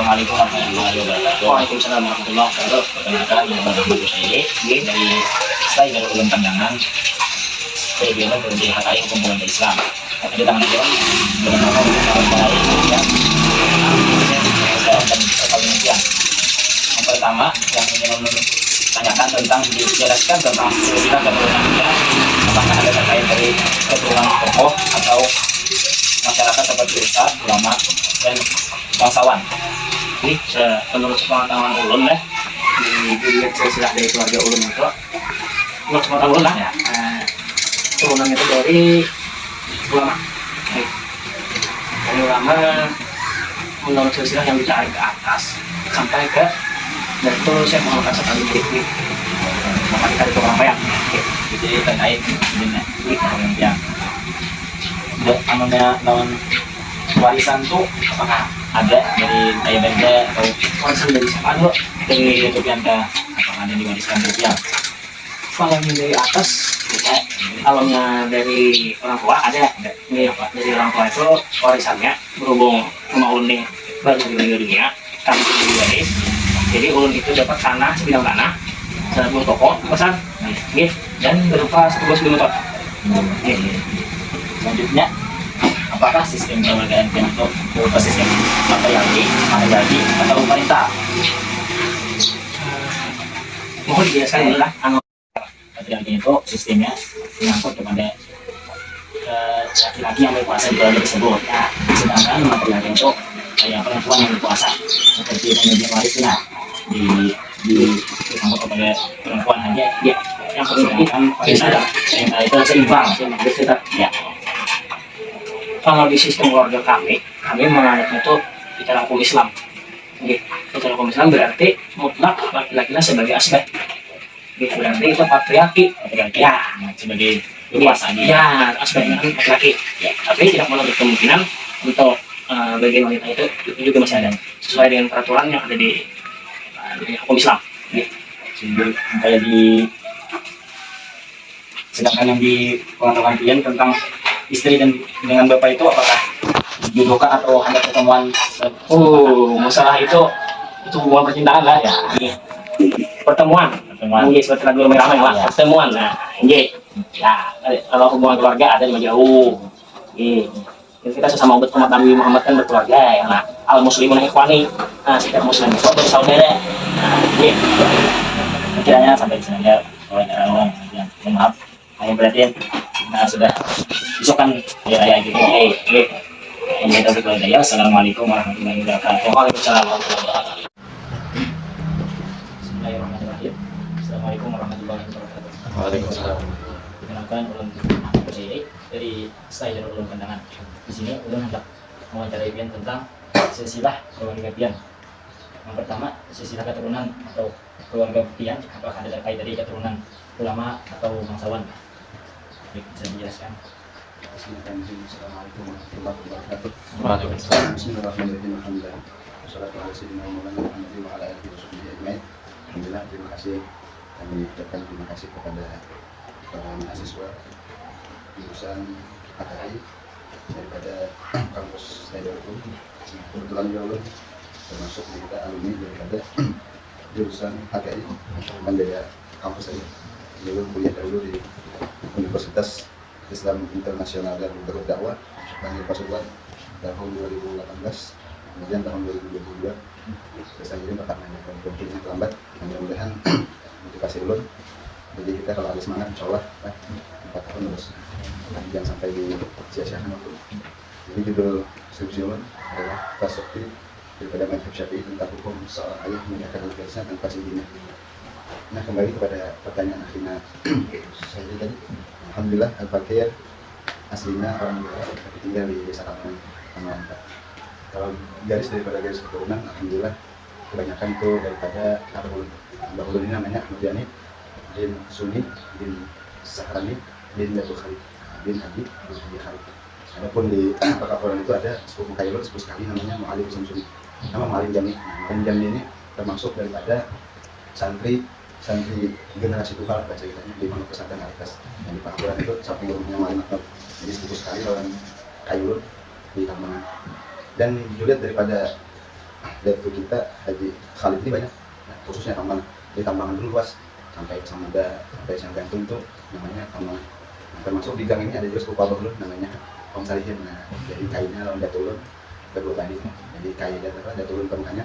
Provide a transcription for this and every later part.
Assalamualaikum warahmatullahi wabarakatuh. Waalaikumsalam warahmatullahi wabarakatuh. Perkenalkan, nama saya dari Stai Darul Ulum Pandangan. Saya biasa berada di HKI Hukum Pemerintah Islam. Ada tangan beliau bernama Mulai yang dan perkalian. Yang pertama yang ingin tanyakan tentang dijelaskan tentang silsilah keturunannya, apakah ada terkait dari keturunan tokoh atau masyarakat seperti ustadz, ulama, dan bangsawan. Ini menurut pengetahuan ulun lah, dilihat silsilah dari keluarga ulun itu, menurut pengetahuan ulun lah ya, turunannya itu dari ulama. Dari ulama menurut silsilah yang dicari ke atas sampai ke dan itu saya mengalami sekali ini makanya dari tukang bayang. Jadi terkait dengan yang namanya lawan warisan tuh apakah ada dari ayah benda atau Warisan dari siapa dulu? dari YouTube yang apakah ada diwariskan rupiah? Kalau yang dari atas, kalaunya dari orang tua ada. Ini apa? Dari orang tua itu warisannya berhubung rumah ulun nih baru meninggal dunia, kami tidak diwaris. Jadi ulun itu dapat tanah sebidang tanah, satu toko besar, dan berupa satu buah sebidang motor. Selanjutnya, apakah sistem kewargaan itu berupa sistem patriarki, atau pemerintah? Mohon dijelaskan dulu lah. Patriarki itu sistemnya menyangkut kepada laki-laki yang berkuasa di keluarga tersebut. Nah, sedangkan matriarki itu kayak perempuan yang berkuasa, seperti pembagian warisnya disangkut kepada perempuan aja. Ya, yang sedangkan perintah itu seimbang. Ya. Kalau di sistem keluarga kami menganutnya itu bicara hukum Islam. Bicara hukum Islam berarti mutlak laki-lakinya sebagai asbab. Berarti itu patriarki. Ya, sebagai berkuasa ya, asbabnya kan laki-laki. Ya, tapi tidak menutup kemungkinan untuk bagian wanita itu juga masih ada sesuai dengan peraturan yang ada di hukum Islam. Kayak sedangkan yang di pengetahuan kalian tentang istri dan dengan bapak itu apakah dijodohkan atau hanya pertemuan? Masalah itu hubungan percintaan lah ya. Pertemuan. Seperti lagu ramai-ramai lah. Pertemuan. Nah, ya, kalau hubungan keluarga ada yang jauh. Kita sesama umat Nabi Muhammad kan berkeluarga ya. Nah, al muslimun ikhwani. Nah, setiap muslim itu dari saudara. Nah, Kiranya sampai di sini ya. Maaf, hanya berarti sudah besokkan ya gitu. Assalamualaikum warahmatullahi wabarakatuh. Waalaikumsalam warahmatullahi wabarakatuh. Bismillahirrahmanirrahim. Assalamualaikum warahmatullahi wabarakatuh. Waalaikumsalam. Perkenalkan, ulun saya dari Stai Darul Ulum Pandangan. Di sini ulun hendak mewawancarai pian tentang silsilah keluarga pian. Yang pertama, silsilah keturunan atau keluarga pian, apakah ada terkait dari keturunan ulama atau bangsawan? Bisa dijelaskan? Assalamualaikum warahmatullahi wabarakatuh. Waalaikumsalam. Bismillahirrahmanirrahim. Alhamdulillah. Wassalatu wassalamu ala alihi wasahbihi ajmain. Alhamdulillah, terima kasih. Kami ucapkan terima kasih kepada para mahasiswa jurusan HKI daripada kampus Stai Darul Ulum. Kebetulan juga termasuk kita alumni daripada jurusan HKI dan beda kampus saja. Beliau kuliah dahulu di Universitas Islam Internasional dan Berdakwah Bangil Pasuruan tahun 2018, kemudian tahun 2022 saya ini pertamanya tentunya terlambat. Mudah-mudahan motivasi ulun jadi kita kalau ada semangat insyaallah 4 tahun terus jangan sampai disia-siakan waktu. Jadi judul skripsi ulun adalah perspektif daripada mazhab Syafi'i tentang hukum seorang ayah menikahkan anaknya tanpa izinnya. Nah, kembali kepada pertanyaan akhirnya saya tadi, alhamdulillah Al-Fakir aslinya orang Jawa tapi tinggal di desa Kampung. Kalau garis daripada garis keturunan, alhamdulillah kebanyakan itu daripada Abah Ulun ini namanya Ahmad Yani bin Sunni bin Sahrani bin Abu Khalid bin Abi bin Abi Khalid. Adapun di Pakapuran itu ada sepupu Kailun, sepupu sekali namanya Mu'alim Samsuni, nama Mu'alim Jami. Mu'alim Jami ini termasuk daripada santri generasi tunggal baca kitanya di Pondok Pesantren Al-Ikhlas. Dan di Pakapuran itu samping rumahnya Mu'alim Ahmad, jadi sepupu sekali lawan Kailun di Kambangan. Dan dilihat daripada Direktur kita Haji Khalid ini banyak, nah, khususnya tambang. Jadi tambangan dulu luas sampai Samudra, sampai Sanggantung itu namanya tambangan. Nah, termasuk di gang ini ada juga suku Abah dulu namanya Om Salihin. Nah, jadi kainnya kalau udah turun kedua tadi, jadi kain dia turun permukaannya,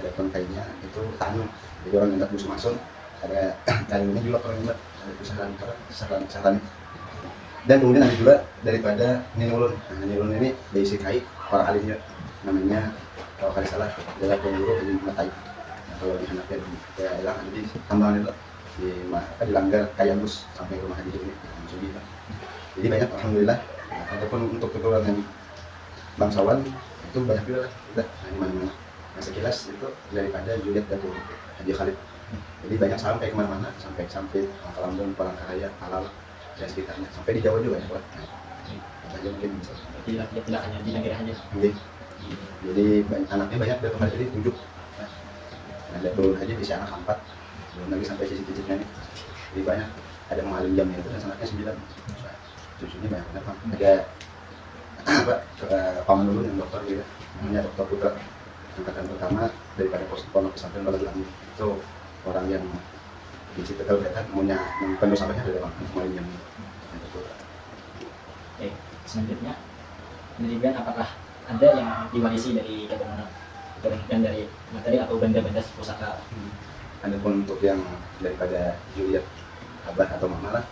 ada kainnya itu tanam. Jadi orang yang musuh masuk ada kain ini juga orang yang ada usaha dan kemudian ada juga daripada Ninulun. Nah, Ninulun ini diisi kai orang alimnya namanya kalau kali salah adalah Guru di Matai. Nah, kalau di Hanafi ya hilang ada di tambangan itu di Langgar Kayanus sampai rumah Haji ini Sugi. Jadi banyak alhamdulillah. Nah, ataupun untuk keturunan yang bangsawan itu banyak juga kita di mana-mana. Nah, sekilas itu daripada Juliet Datuk Haji Khalid. Jadi banyak sampai kemana-mana, sampai Lampung, Palangkaraya, Halal dan sekitarnya, sampai di Jawa juga ya Pak. Saja mungkin bisa. Tidak hanya di negara saja. Jadi anaknya banyak dari kemarin jadi 7. Nah, ada turun haji di anak 4, belum lagi sampai sisi cicitnya nih. Jadi banyak, ada mengalim jamnya itu dan anaknya 9. Cucunya banyak banget Pak. Ada apa? Paman dulu yang dokter gitu, namanya Dokter Putra, angkatan pertama daripada pondok pesantren Balagu Langit. Itu orang yang di situ kalau lihat punya penuh sampainya ada Pak mengalim jamnya. Oke, selanjutnya penelitian apakah ada yang diwarisi dari keturunan dari materi atau benda-benda pusaka? Adapun untuk yang daripada Juliet abah atau mama lah,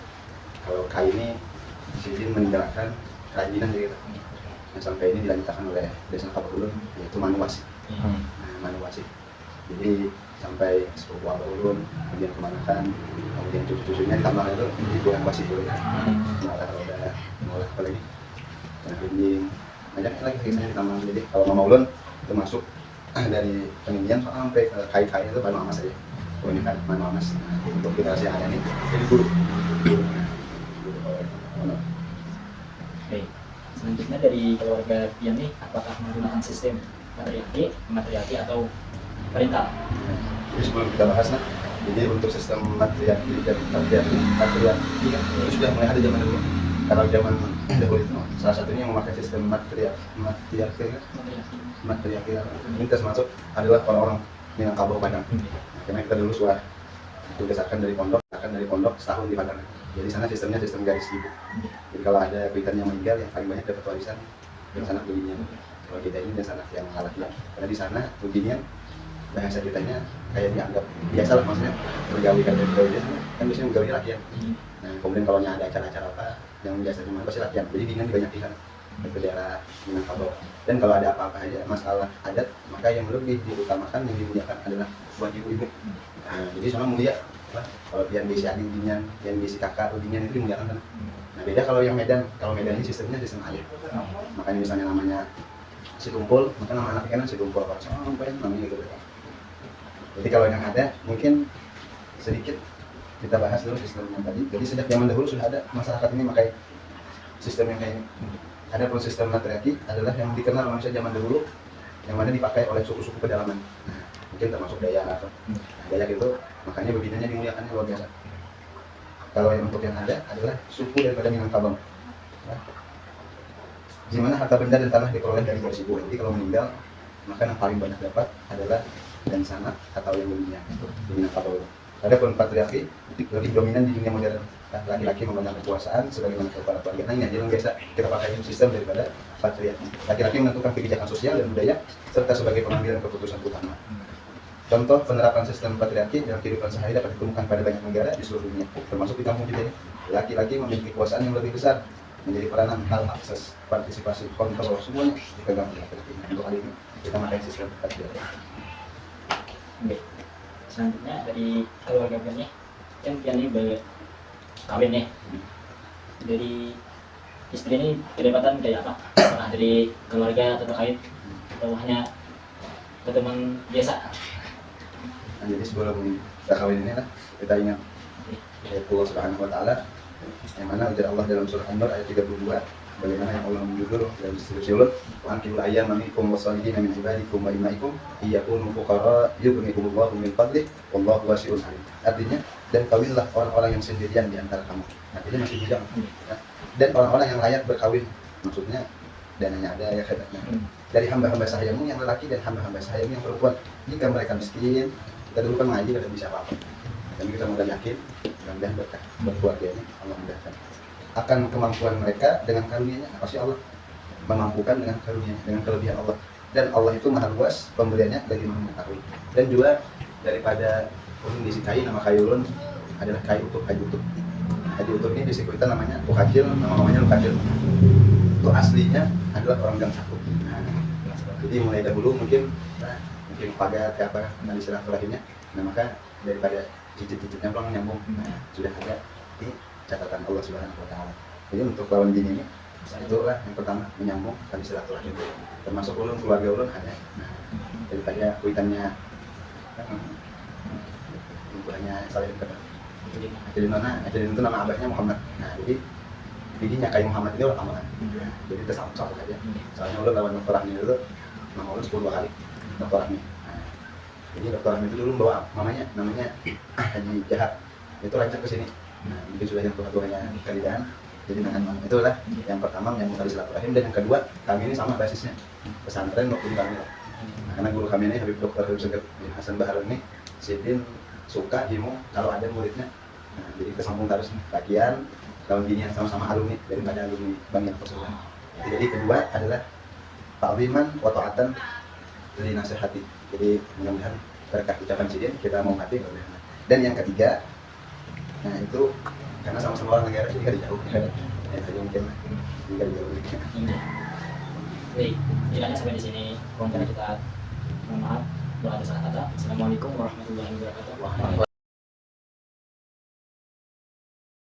kalau kain ini Sidin meninggalkan kerajinan gitu. Nah, sampai ini dilanjutkan oleh Desa Kabulun yaitu Manuwasi. Nah, Manuwasi. Jadi sampai sepupu Abulun, kemudian kemanakan, kemudian cucu-cucunya ditambah itu di bulan wasi dulu. Malah roda, malah apa lagi? Nah, dinding, banyak lagi kisahnya ditambah. Jadi kalau Mama Ulun itu masuk dari peninggian sampai ke kai-kai itu Manu Amas saja. Oh ini kan Manu Amas. Nah, untuk generasi yang ada ini jadi guru. Oke, selanjutnya dari keluarga Pian nih, apakah menggunakan sistem matriarki atau perintah? Jadi sebelum kita bahas nah, jadi untuk sistem matriarki dan patriarki itu sudah mulai ada zaman dulu. Kalau zaman dahulu itu salah satunya yang memakai sistem matriarki ini termasuk adalah orang-orang Minangkabau Padang. Karena kita dulu sudah ditugaskan dari pondok setahun di Padang. Jadi sana sistemnya sistem garis ibu. Jadi kalau ada kuitan yang meninggal yang paling banyak dapat warisan dan sanak beginian. Kalau kita ini dan sanak yang laki-laki. Karena di sana beginian bahasa kitanya kayak dianggap biasa lah maksudnya bergawi kan biasanya bergawi latihan. Nah kemudian kalau ada acara-acara apa yang biasa cuma pasti latihan. Jadi bingung banyak di sana ke daerah Minangkabau. Dan kalau ada apa-apa aja masalah adat maka yang lebih diutamakan yang dimuliakan adalah buat ibu-ibu. Nah, jadi sama mulia. Kalau pian bisi adik dinyan, pian bisi kakak dinyan itu dimuliakan kan. Nah beda kalau yang Medan, kalau Medan ini sistemnya sistem ayah. Makanya misalnya namanya si Tumpul, maka nama anaknya kan si Tumpul apa sampai namanya gitu. Jadi kalau yang ada mungkin sedikit kita bahas dulu sistemnya tadi. Jadi sejak zaman dahulu sudah ada masyarakat ini memakai sistem yang kayak ini. Ada pun sistem matriarki adalah yang dikenal manusia zaman dahulu, yang mana dipakai oleh suku-suku pedalaman. Nah, mungkin termasuk Dayak. Dayak itu makanya begininya dimuliakannya luar biasa. Kalau yang untuk yang ada adalah suku daripada Minangkabau. Nah, di mana harta benda dan tanah diperoleh dari garis ibu. Jadi kalau meninggal maka yang paling banyak dapat adalah dan sana atau yang dunia di Minangkabau. Adapun patriarki lebih dominan di dunia modern. Nah, laki-laki memegang kekuasaan sebagaimana kepala keluarga. Nah, ini aja yang biasa kita pakai sistem daripada patriarki. Laki-laki menentukan kebijakan sosial dan budaya serta sebagai pengambilan keputusan utama. Contoh penerapan sistem patriarki dalam kehidupan sehari dapat ditemukan pada banyak negara di seluruh dunia, termasuk di kampung kita ini. Laki-laki memiliki kekuasaan yang lebih besar, menjadi peranan hal akses, partisipasi, kontrol semuanya dipegang oleh laki-laki. Untuk hal ini kita pakai sistem patriarki. Oke. Selanjutnya dari keluarga Pian nih, kan Pian ini berkawin nih. Dari istri ini kedapatan kayak apa? Apakah dari keluarga atau terkait atau hanya ke teman biasa? Nah, jadi sebelum kita kawin ini lah kita ingat yaitu Allah Subhanahu Wa Taala yang mana ujar Allah dalam surah An-Nur ayat 32 bagaimana yang Allah menjudul dalam instruksi Allah wa anqil ayyama minkum wasalihin min ibadikum wa imaikum iyakunu fuqara yughnihumullahu min fadlih wallahu wasi'un alim. Artinya dan kawinlah orang-orang yang sendirian di antara kamu. Nah, ini masih bujang. Dan orang-orang yang layak berkawin maksudnya dananya ada ya katanya. dari hamba-hamba sahayamu yang lelaki dan hamba-hamba sahayamu yang perempuan. Jika mereka miskin, kita dulu kan mengaji tidak bisa apa-apa. Dan kita mudah yakin, mudah-mudahan berkah buat keluarga ini, Allah mudahkan. Akan kemampuan mereka dengan karunia-Nya, pasti Allah memampukan dengan karunia-Nya, dengan kelebihan Allah. Dan Allah itu maha luas, pemberiannya lagi maha mengetahui. Dan juga daripada disukai nama Khairun adalah Haji Utub. Haji Utub ini di siku kita namanya Lukacil, namanya Lukacil. Itu aslinya adalah orang Gang Satu. Nah, jadi mulai dahulu mungkin pagat apa dari silaturahimnya. Nah maka daripada cicit-cicitnya pulang nyambung, sudah ada di catatan Allah Subhanahu Wa Taala. Jadi untuk lawan bini ini, itulah yang pertama menyambung tali silaturahim. Termasuk ulun keluarga ulun ada. Nah, daripada kuitannya hanya saling kenal. Ajalin itu nama abahnya Muhammad. Nah jadi bidinya kayak Muhammad ini orang amalan. Jadi tersambung aja. Soalnya ulun lawan Dr. Rahmi itu nama ulun 10 kali Dr. Rahmi. Nah, jadi Dr. Rahmi itu dulu bawa mamanya namanya Haji Jahat. Itu rancang ke sini. Nah mungkin sudah yang tua-tuanya kalian. Jadi dengan mama itulah yang pertama menyambung tali silaturahim, dan yang kedua kami ini sama basisnya pesantren maupun kami. Nah, karena guru kami ini Habib Dr. Habib Segep bin Hasan Bahar ini Sidin suka himu kalau ada muridnya. Nah, jadi kesambung terus bagian lawan bini yang sama-sama alumni daripada alumni Bang Yang Persatuan. Jadi kedua adalah ta'ziman wa ta'atan li nasihati. Jadi mudah-mudahan berkah ucapan Sidin kita mau mati. Dan yang ketiga, nah itu karena sama-sama orang negara jadi gak jauh. Ya saja mungkin gak jauh. Baik, kiranya sampai di sini wawancara kita. Mohon maaf kalau ada salah kata. Assalamualaikum warahmatullahi wabarakatuh.